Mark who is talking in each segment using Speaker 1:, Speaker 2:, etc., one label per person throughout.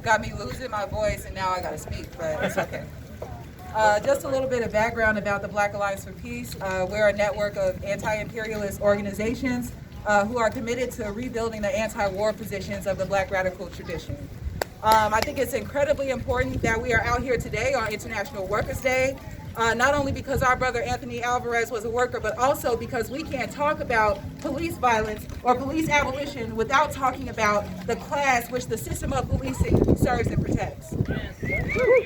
Speaker 1: got me losing my voice, and now I gotta speak, but it's okay. Just a little bit of background about the Black Alliance for Peace. We're a network of anti-imperialist organizations who are committed to rebuilding the anti-war positions of the Black radical tradition. I think it's incredibly important that we are out here today on International Workers' Day, not only because our brother Anthony Alvarez was a worker, but also because we can't talk about police violence or police abolition without talking about the class which the system of policing serves and protects.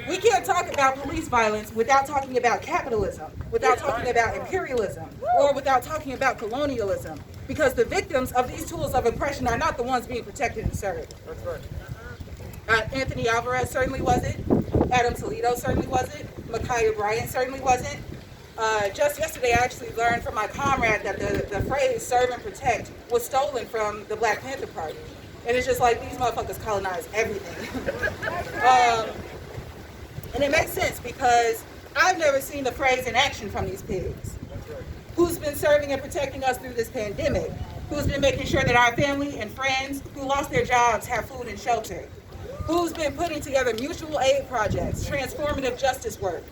Speaker 1: We can't talk about police violence without talking about capitalism, without talking about imperialism, or without talking about colonialism, because the victims of these tools of oppression are not the ones being protected and served.
Speaker 2: That's right.
Speaker 1: Anthony Alvarez certainly wasn't. Adam Toledo certainly wasn't. Ma'Khia Bryant certainly wasn't. Just yesterday, I actually learned from my comrade that the phrase serve and protect was stolen from the Black Panther Party. And it's just like, these motherfuckers colonize everything. And it makes sense because I've never seen the phrase in action from these pigs. Who's been serving and protecting us through this pandemic? Who's been making sure that our family and friends who lost their jobs have food and shelter? Who's been putting together mutual aid projects, transformative justice work?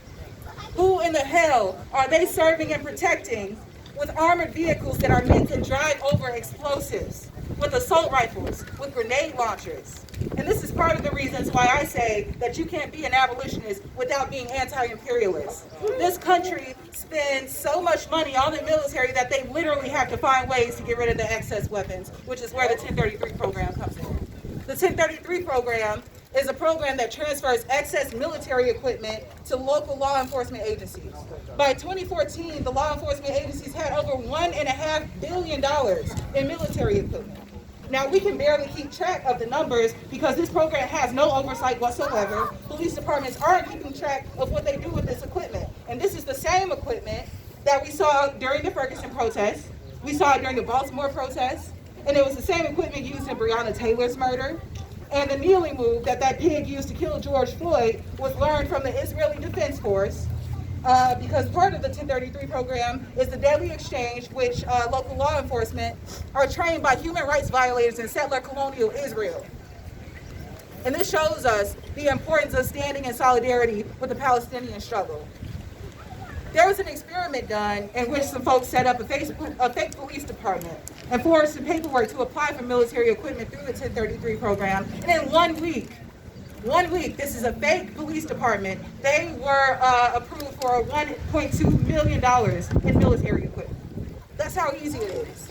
Speaker 1: Who in the hell are they serving and protecting with armored vehicles that are meant to drive over explosives, with assault rifles, with grenade launchers? And this is part of the reasons why I say that you can't be an abolitionist without being anti-imperialist. This country spends so much money on the military that they literally have to find ways to get rid of the excess weapons, which is where the 1033 program comes in. The 1033 program is a program that transfers excess military equipment to local law enforcement agencies. By 2014, the law enforcement agencies had over $1.5 billion in military equipment. Now, we can barely keep track of the numbers because this program has no oversight whatsoever. Police departments aren't keeping track of what they do with this equipment. And this is the same equipment that we saw during the Ferguson protests. We saw it during the Baltimore protests. And it was the same equipment used in Breonna Taylor's murder. And the kneeling move that pig used to kill George Floyd was learned from the Israeli Defense Force, because part of the 1033 program is the deadly exchange, which local law enforcement are trained by human rights violators in settler colonial Israel. And this shows us the importance of standing in solidarity with the Palestinian struggle. There was an experiment done in which some folks set up a fake police department and forged some paperwork to apply for military equipment through the 1033 program. And in 1 week, this is a fake police department, they were approved for $1.2 million in military equipment. That's how easy it is.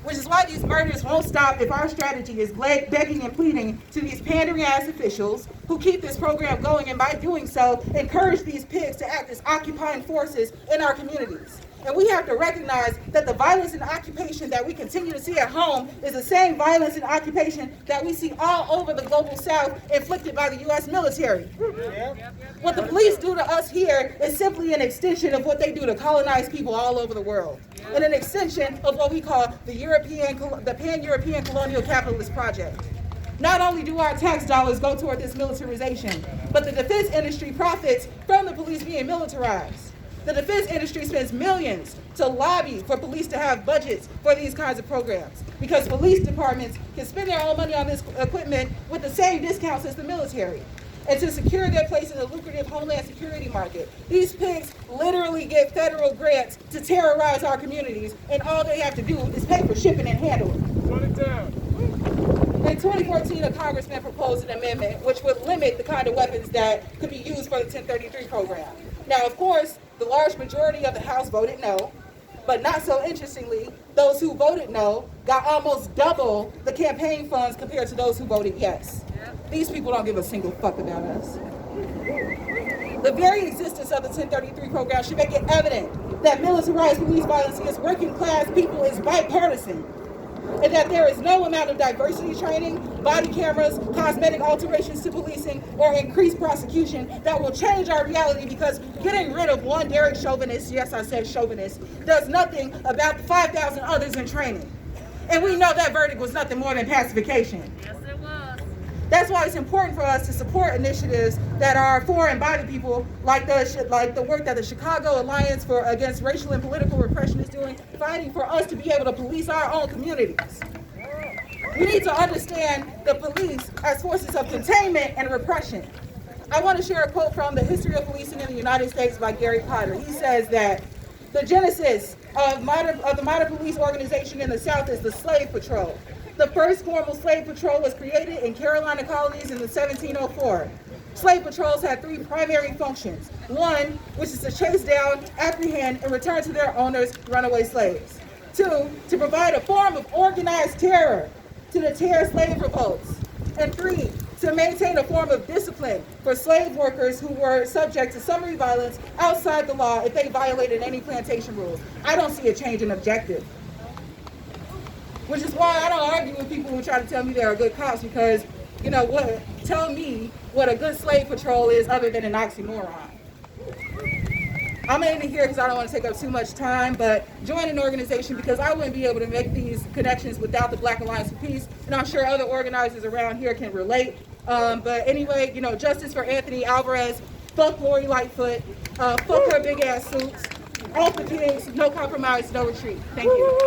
Speaker 1: Which is why these murders won't stop if our strategy is begging and pleading to these pandering ass officials who keep this program going, and by doing so, encourage these pigs to act as occupying forces in our communities. And we have to recognize that the violence and occupation that we continue to see at home is the same violence and occupation that we see all over the global South inflicted by the U.S. military. What the police do to us here is simply an extension of what they do to colonized people all over the world, and an extension of what we call the pan-European colonial capitalist project. Not only do our tax dollars go toward this militarization, but the defense industry profits from the police being militarized. The defense industry spends millions to lobby for police to have budgets for these kinds of programs, because police departments can spend their own money on this equipment with the same discounts as the military, and to secure their place in the lucrative homeland security market. These pigs literally get federal grants to terrorize our communities, and all they have to do is pay for shipping and handling.
Speaker 2: Shut it down.
Speaker 1: In 2014, a congressman proposed an amendment which would limit the kind of weapons that could be used for the 1033 program. Now, of course, the large majority of the House voted no, but not so interestingly, those who voted no got almost double the campaign funds compared to those who voted yes. These people don't give a single fuck about us. The very existence of the 1033 program should make it evident that militarized police violence against working class people is bipartisan, and that there is no amount of diversity training, body cameras, cosmetic alterations to policing, or increased prosecution that will change our reality, because getting rid of one Derek Chauvinist, yes, I said chauvinist, does nothing about the 5,000 others in training. And we know that verdict was nothing more than pacification.
Speaker 3: Yes, it was.
Speaker 1: That's why it's important for us to support initiatives that are for and by the people, like the work that the Chicago Alliance Against Racial and Political Repression is doing, fighting for us to be able to police our own communities. We need to understand the police as forces of containment and repression. I want to share a quote from The History of Policing in the United States by Gary Potter. He says that the genesis of the modern police organization in the South is the slave patrol. The first formal slave patrol was created in Carolina colonies in the 1704. Slave patrols had three primary functions. One, which is to chase down, apprehend, and return to their owners runaway slaves. Two, to provide a form of organized terror to deter slave revolts. And three, to maintain a form of discipline for slave workers who were subject to summary violence outside the law if they violated any plantation rules. I don't see a change in objective. Which is why I don't argue with people who try to tell me they're good cops, because, you know what, tell me what a good slave patrol is other than an oxymoron. I'm ending here because I don't want to take up too much time, but join an organization because I wouldn't be able to make these connections without the Black Alliance for Peace, and I'm sure other organizers around here can relate. But anyway, you know, justice for Anthony Alvarez, fuck Lori Lightfoot, fuck her big ass suits, off the pigs, no compromise, no retreat. Thank you.